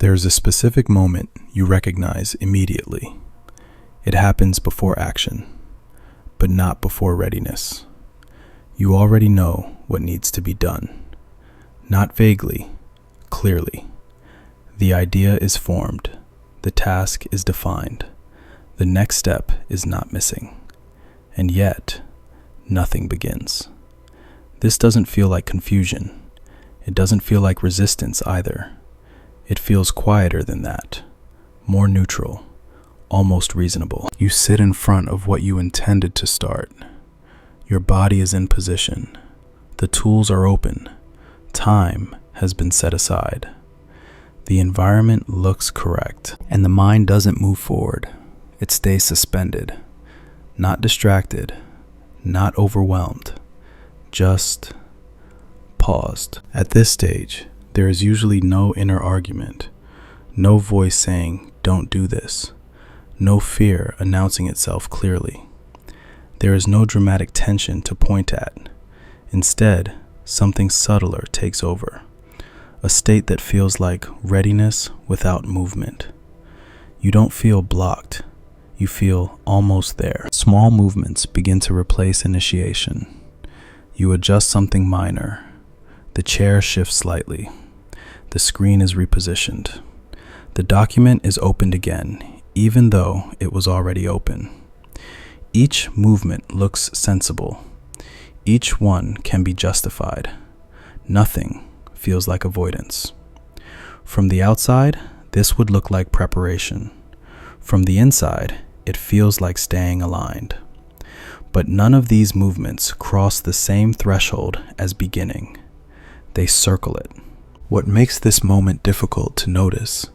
There's a specific moment you recognize immediately. It happens before action, but not before readiness. You already know what needs to be done. Not vaguely, clearly. The idea is formed. The task is defined. The next step is not missing. And yet, nothing begins. This doesn't feel like confusion. It doesn't feel like resistance either. It feels quieter than that, more neutral, almost reasonable. You sit in front of what you intended to start. Your body is in position. The tools are open. Time has been set aside. The environment looks correct, and the mind doesn't move forward. It stays suspended, not distracted, not overwhelmed, just paused. At this stage, there is usually no inner argument, no voice saying, "Don't do this," no fear announcing itself clearly. There is no dramatic tension to point at. Instead, something subtler takes over, a state that feels like readiness without movement. You don't feel blocked. You feel almost there. Small movements begin to replace initiation. You adjust something minor. The chair shifts slightly. The screen is repositioned. The document is opened again, even though it was already open. Each movement looks sensible. Each one can be justified. Nothing feels like avoidance. From the outside, this would look like preparation. From the inside, it feels like staying aligned. But none of these movements cross the same threshold as beginning. They circle it. What makes this moment difficult to notice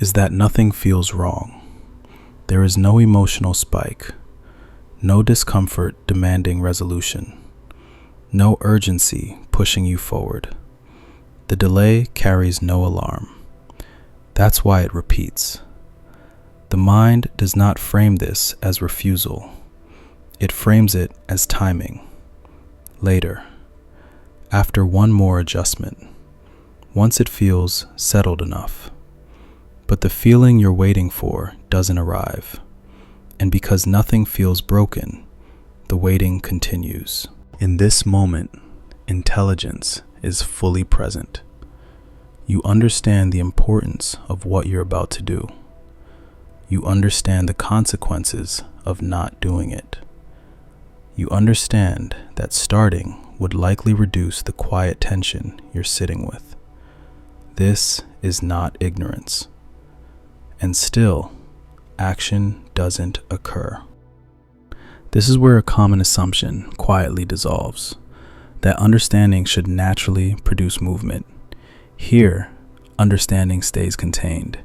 is that nothing feels wrong. There is no emotional spike, no discomfort demanding resolution, no urgency pushing you forward. The delay carries no alarm. That's why it repeats. The mind does not frame this as refusal. It frames it as timing. Later, after one more adjustment, once it feels settled enough. But the feeling you're waiting for doesn't arrive. And because nothing feels broken, the waiting continues. In this moment, intelligence is fully present. You understand the importance of what you're about to do. You understand the consequences of not doing it. You understand that starting would likely reduce the quiet tension you're sitting with. This is not ignorance. And still, action doesn't occur. This is where a common assumption quietly dissolves, that understanding should naturally produce movement. Here, understanding stays contained.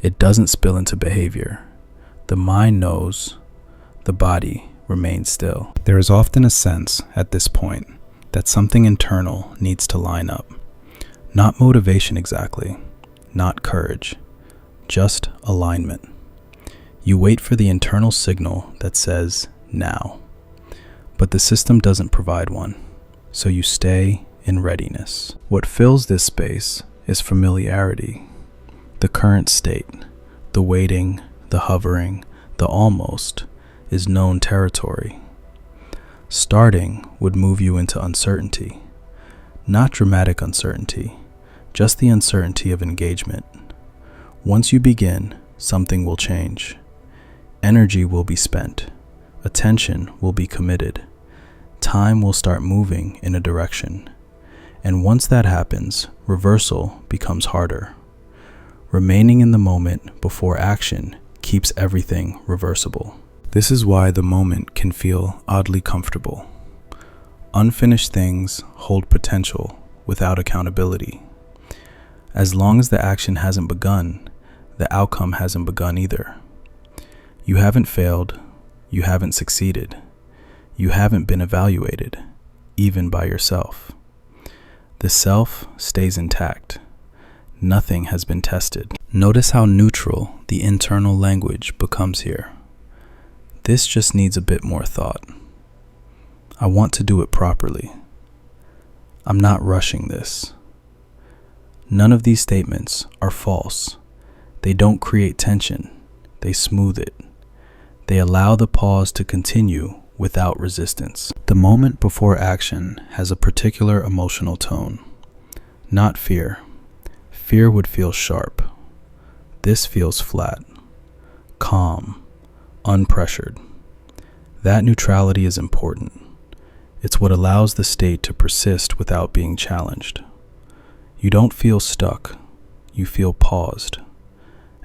It doesn't spill into behavior. The mind knows, the body remains still. There is often a sense at this point that something internal needs to line up. Not motivation exactly, not courage, just alignment. You wait for the internal signal that says now, but the system doesn't provide one, so you stay in readiness. What fills this space is familiarity, the current state, the waiting, the hovering, the almost is known territory. Starting would move you into uncertainty, not dramatic uncertainty, just the uncertainty of engagement. Once you begin, something will change. Energy will be spent. Attention will be committed. Time will start moving in a direction. And once that happens, reversal becomes harder. Remaining in the moment before action keeps everything reversible. This is why the moment can feel oddly comfortable. Unfinished things hold potential without accountability. As long as the action hasn't begun, the outcome hasn't begun either. You haven't failed, you haven't succeeded, you haven't been evaluated, even by yourself. The self stays intact. Nothing has been tested. Notice how neutral the internal language becomes here. This just needs a bit more thought. I want to do it properly. I'm not rushing this. None of these statements are false. They don't create tension, they smooth it. They allow the pause to continue without resistance. The moment before action has a particular emotional tone, not fear. Fear would feel sharp. This feels flat, calm, unpressured. That neutrality is important. It's what allows the state to persist without being challenged. You don't feel stuck, you feel paused.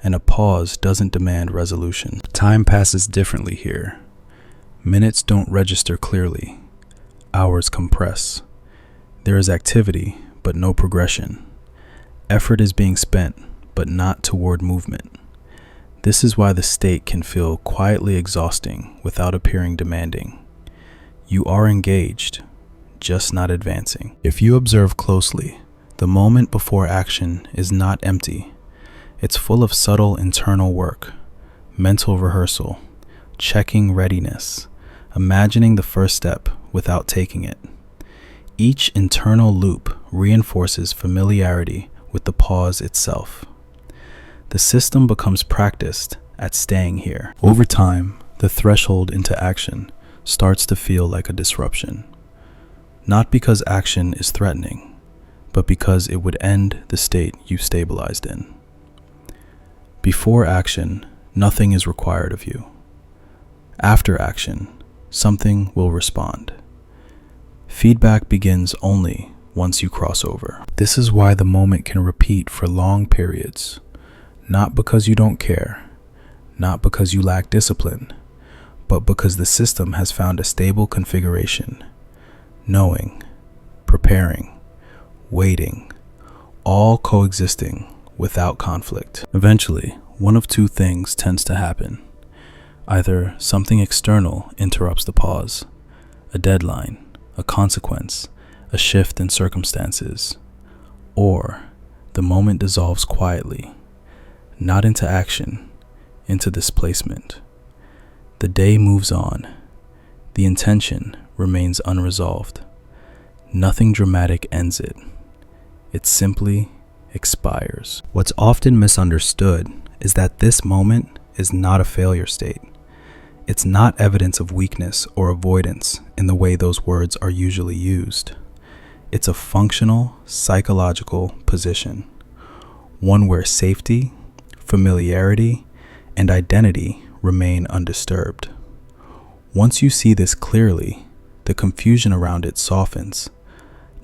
And a pause doesn't demand resolution. Time passes differently here. Minutes don't register clearly. Hours compress. There is activity, but no progression. Effort is being spent, but not toward movement. This is why the state can feel quietly exhausting without appearing demanding. You are engaged, just not advancing. If you observe closely, the moment before action is not empty. It's full of subtle internal work, mental rehearsal, checking readiness, imagining the first step without taking it. Each internal loop reinforces familiarity with the pause itself. The system becomes practiced at staying here. Over time, the threshold into action starts to feel like a disruption. Not because action is threatening, but because it would end the state you stabilized in. Before action, nothing is required of you. After action, something will respond. Feedback begins only once you cross over. This is why the moment can repeat for long periods, not because you don't care, not because you lack discipline, but because the system has found a stable configuration. Knowing, preparing, waiting, all coexisting without conflict. Eventually, one of two things tends to happen. Either something external interrupts the pause, a deadline, a consequence, a shift in circumstances, or the moment dissolves quietly, not into action, into displacement. The day moves on. The intention remains unresolved. Nothing dramatic ends it. It simply expires. What's often misunderstood is that this moment is not a failure state. It's not evidence of weakness or avoidance in the way those words are usually used. It's a functional, psychological position, one where safety, familiarity, and identity remain undisturbed. Once you see this clearly, the confusion around it softens,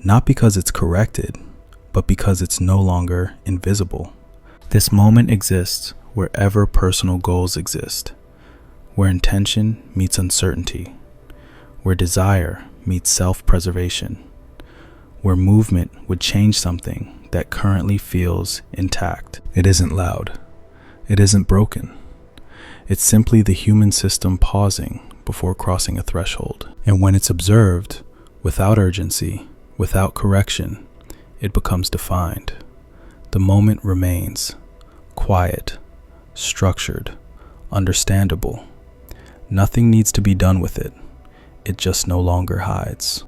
not because it's corrected, but because it's no longer invisible. This moment exists wherever personal goals exist, where intention meets uncertainty, where desire meets self-preservation, where movement would change something that currently feels intact. It isn't loud. It isn't broken. It's simply the human system pausing before crossing a threshold. And when it's observed, without urgency, without correction, it becomes defined. The moment remains quiet, structured, understandable. Nothing needs to be done with it. It just no longer hides.